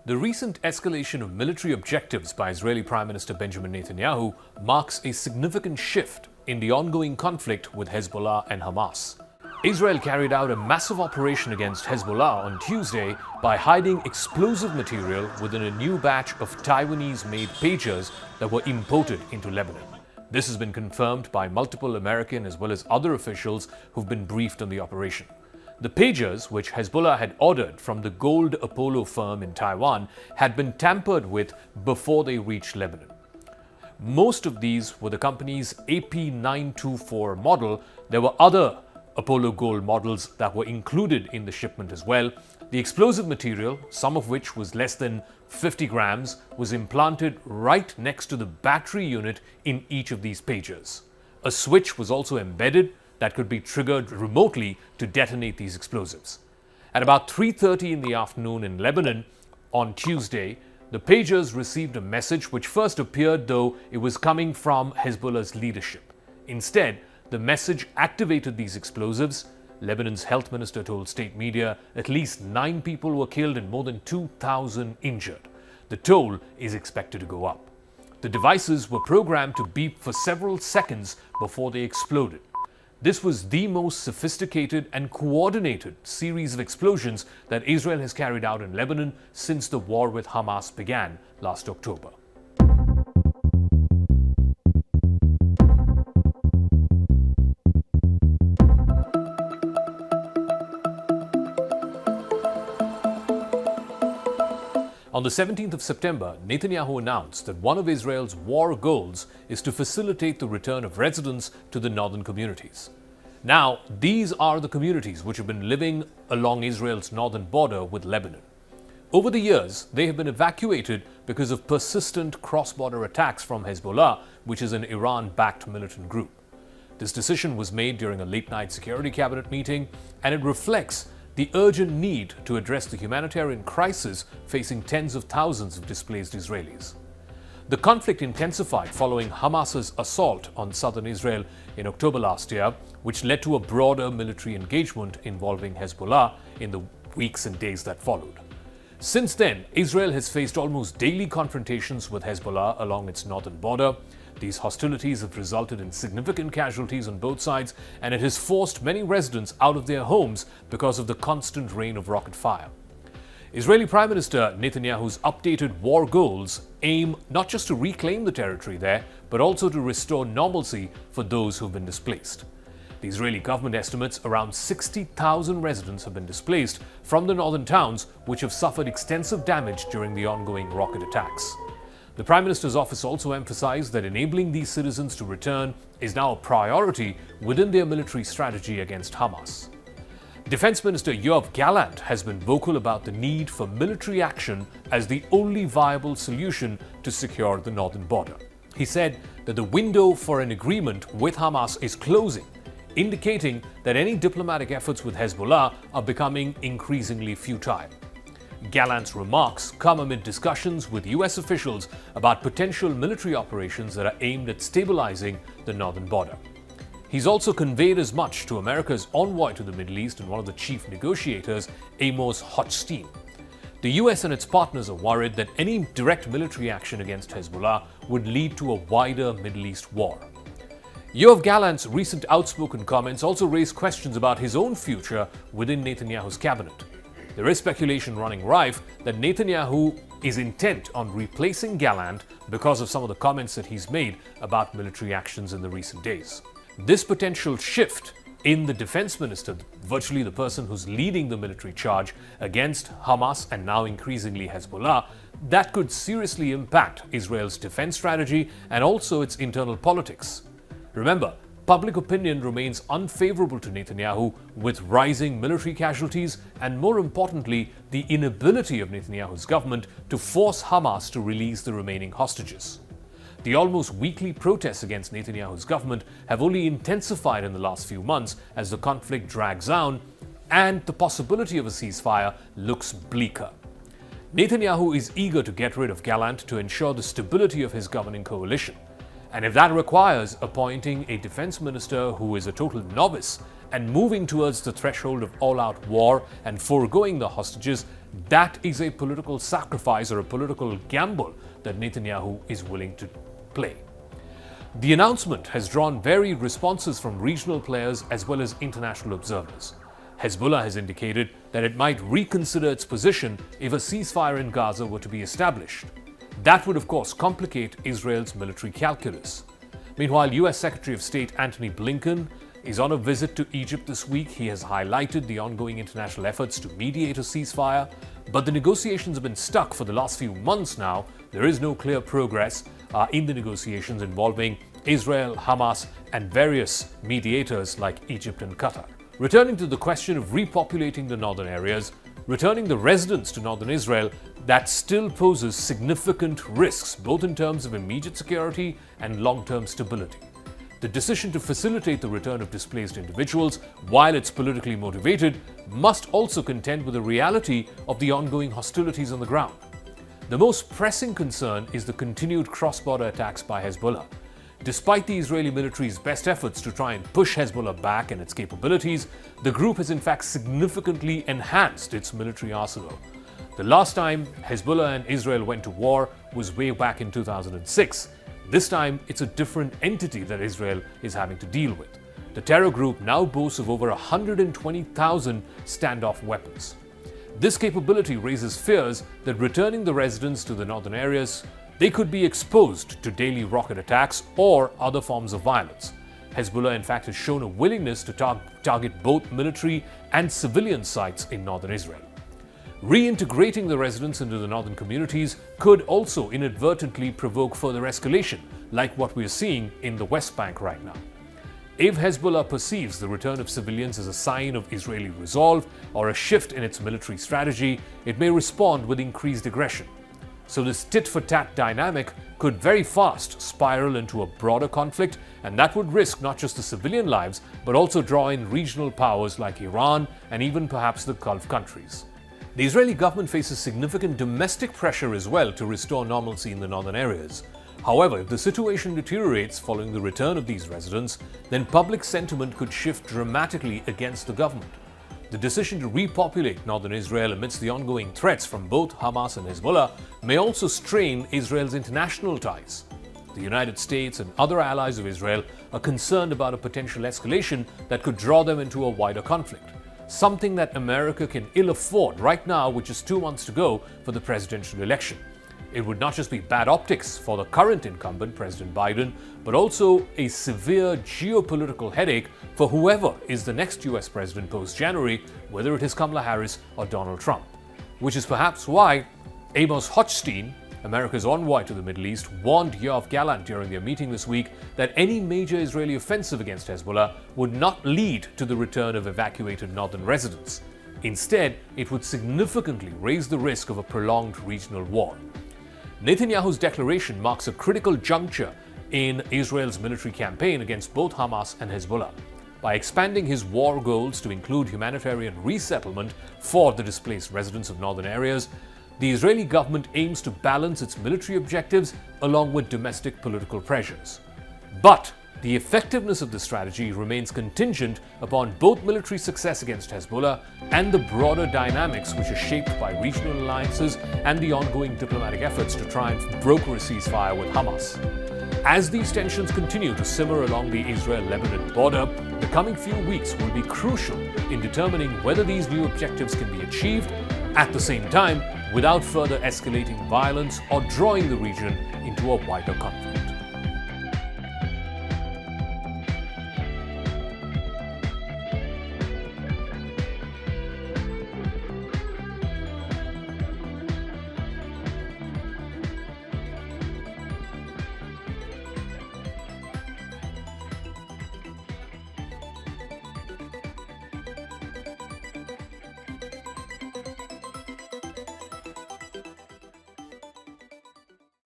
The recent escalation of military objectives by Israeli Prime Minister Benjamin Netanyahu marks a significant shift in the ongoing conflict with Hezbollah and Hamas. Israel carried out a massive operation against Hezbollah on Tuesday by hiding explosive material within a new batch of Taiwanese-made pagers that were imported into Lebanon. This has been confirmed by multiple American as well as other officials who've been briefed on the operation. The pagers, which Hezbollah had ordered from the Gold Apollo firm in Taiwan, had been tampered with before they reached Lebanon. Most of these were the company's AP924 model. There were other Apollo Gold models that were included in the shipment as well. The explosive material, some of which was less than 50 grams, was implanted right next to the battery unit in each of these pagers. A switch was also embedded that could be triggered remotely to detonate these explosives. At about 3:30 in the afternoon in Lebanon on Tuesday, the pagers received a message which first appeared though it was coming from Hezbollah's leadership. Instead, the message activated these explosives. Lebanon's health minister told state media at least 9 people were killed and more than 2,000 injured. The toll is expected to go up. The devices were programmed to beep for several seconds before they exploded. This was the most sophisticated and coordinated series of explosions that Israel has carried out in Lebanon since the war with Hamas began last October. On the 17th of September, Netanyahu announced that one of Israel's war goals is to facilitate the return of residents to the northern communities. Now, these are the communities which have been living along Israel's northern border with Lebanon. Over the years, they have been evacuated because of persistent cross-border attacks from Hezbollah, which is an Iran-backed militant group. This decision was made during a late-night security cabinet meeting, and it reflects the urgent need to address the humanitarian crisis facing tens of thousands of displaced Israelis. The conflict intensified following Hamas's assault on southern Israel in October last year, which led to a broader military engagement involving Hezbollah in the weeks and days that followed. Since then, Israel has faced almost daily confrontations with Hezbollah along its northern border. These hostilities have resulted in significant casualties on both sides, and it has forced many residents out of their homes because of the constant rain of rocket fire. Israeli Prime Minister Netanyahu's updated war goals aim not just to reclaim the territory there, but also to restore normalcy for those who've been displaced. The Israeli government estimates around 60,000 residents have been displaced from the northern towns, which have suffered extensive damage during the ongoing rocket attacks. The Prime Minister's office also emphasized that enabling these citizens to return is now a priority within their military strategy against Hamas. Defense Minister Yoav Gallant has been vocal about the need for military action as the only viable solution to secure the northern border. He said that the window for an agreement with Hamas is closing, indicating that any diplomatic efforts with Hezbollah are becoming increasingly futile. Gallant's remarks come amid discussions with US officials about potential military operations that are aimed at stabilizing the northern border. He's also conveyed as much to America's envoy to the Middle East and one of the chief negotiators, Amos Hochstein. The US and its partners are worried that any direct military action against Hezbollah would lead to a wider Middle East war. Yoav Gallant's recent outspoken comments also raise questions about his own future within Netanyahu's cabinet. There is speculation running rife that Netanyahu is intent on replacing Gallant because of some of the comments that he's made about military actions in the recent days. This potential shift in the defense minister, virtually the person who's leading the military charge against Hamas and now increasingly Hezbollah, that could seriously impact Israel's defense strategy and also its internal politics. Remember, public opinion remains unfavorable to Netanyahu, with rising military casualties and, more importantly, the inability of Netanyahu's government to force Hamas to release the remaining hostages. The almost weekly protests against Netanyahu's government have only intensified in the last few months as the conflict drags on, and the possibility of a ceasefire looks bleaker. Netanyahu is eager to get rid of Gallant to ensure the stability of his governing coalition. And if that requires appointing a defense minister who is a total novice and moving towards the threshold of all-out war and foregoing the hostages, That is a political sacrifice or a political gamble that Netanyahu is willing to play. The announcement has drawn varied responses from regional players as well as international observers. Hezbollah has indicated that it might reconsider its position if a ceasefire in Gaza were to be established. That would, of course, complicate Israel's military calculus. Meanwhile, US Secretary of State Antony Blinken is on a visit to Egypt this week. He has highlighted the ongoing international efforts to mediate a ceasefire, but the negotiations have been stuck for the last few months now. There is no clear progress in the negotiations involving Israel, Hamas, and various mediators like Egypt and Qatar. Returning to the question of repopulating the northern areas, returning the residents to northern Israel, that still poses significant risks, both in terms of immediate security and long-term stability. The decision to facilitate the return of displaced individuals, while it's politically motivated, must also contend with the reality of the ongoing hostilities on the ground. The most pressing concern is the continued cross-border attacks by Hezbollah. Despite the Israeli military's best efforts to try and push Hezbollah back and its capabilities, the group has in fact significantly enhanced its military arsenal. The last time Hezbollah and Israel went to war was way back in 2006. This time, it's a different entity that Israel is having to deal with. The terror group now boasts of over 120,000 standoff weapons. This capability raises fears that returning the residents to the northern areas, they could be exposed to daily rocket attacks or other forms of violence. Hezbollah, in fact, has shown a willingness to target both military and civilian sites in northern Israel. Reintegrating the residents into the northern communities could also inadvertently provoke further escalation, like what we are seeing in the West Bank right now. If Hezbollah perceives the return of civilians as a sign of Israeli resolve or a shift in its military strategy, it may respond with increased aggression. So this tit-for-tat dynamic could very fast spiral into a broader conflict, and that would risk not just the civilian lives, but also draw in regional powers like Iran and even perhaps the Gulf countries. The Israeli government faces significant domestic pressure as well to restore normalcy in the northern areas. However, if the situation deteriorates following the return of these residents, then public sentiment could shift dramatically against the government. The decision to repopulate northern Israel amidst the ongoing threats from both Hamas and Hezbollah may also strain Israel's international ties. The United States and other allies of Israel are concerned about a potential escalation that could draw them into a wider conflict, something that America can ill afford right now with just 2 months to go for the presidential election. It would not just be bad optics for the current incumbent, President Biden, but also a severe geopolitical headache for whoever is the next US president post-January, whether it is Kamala Harris or Donald Trump. Which is perhaps why Amos Hochstein, America's envoy to the Middle East, warned Yoav Gallant during their meeting this week that any major Israeli offensive against Hezbollah would not lead to the return of evacuated northern residents. Instead, it would significantly raise the risk of a prolonged regional war. Netanyahu's declaration marks a critical juncture in Israel's military campaign against both Hamas and Hezbollah. By expanding his war goals to include humanitarian resettlement for the displaced residents of northern areas, the Israeli government aims to balance its military objectives along with domestic political pressures. But the effectiveness of the strategy remains contingent upon both military success against Hezbollah and the broader dynamics which are shaped by regional alliances and the ongoing diplomatic efforts to try and broker a ceasefire with Hamas. As these tensions continue to simmer along the Israel-Lebanon border, the coming few weeks will be crucial in determining whether these new objectives can be achieved at the same time without further escalating violence or drawing the region into a wider conflict.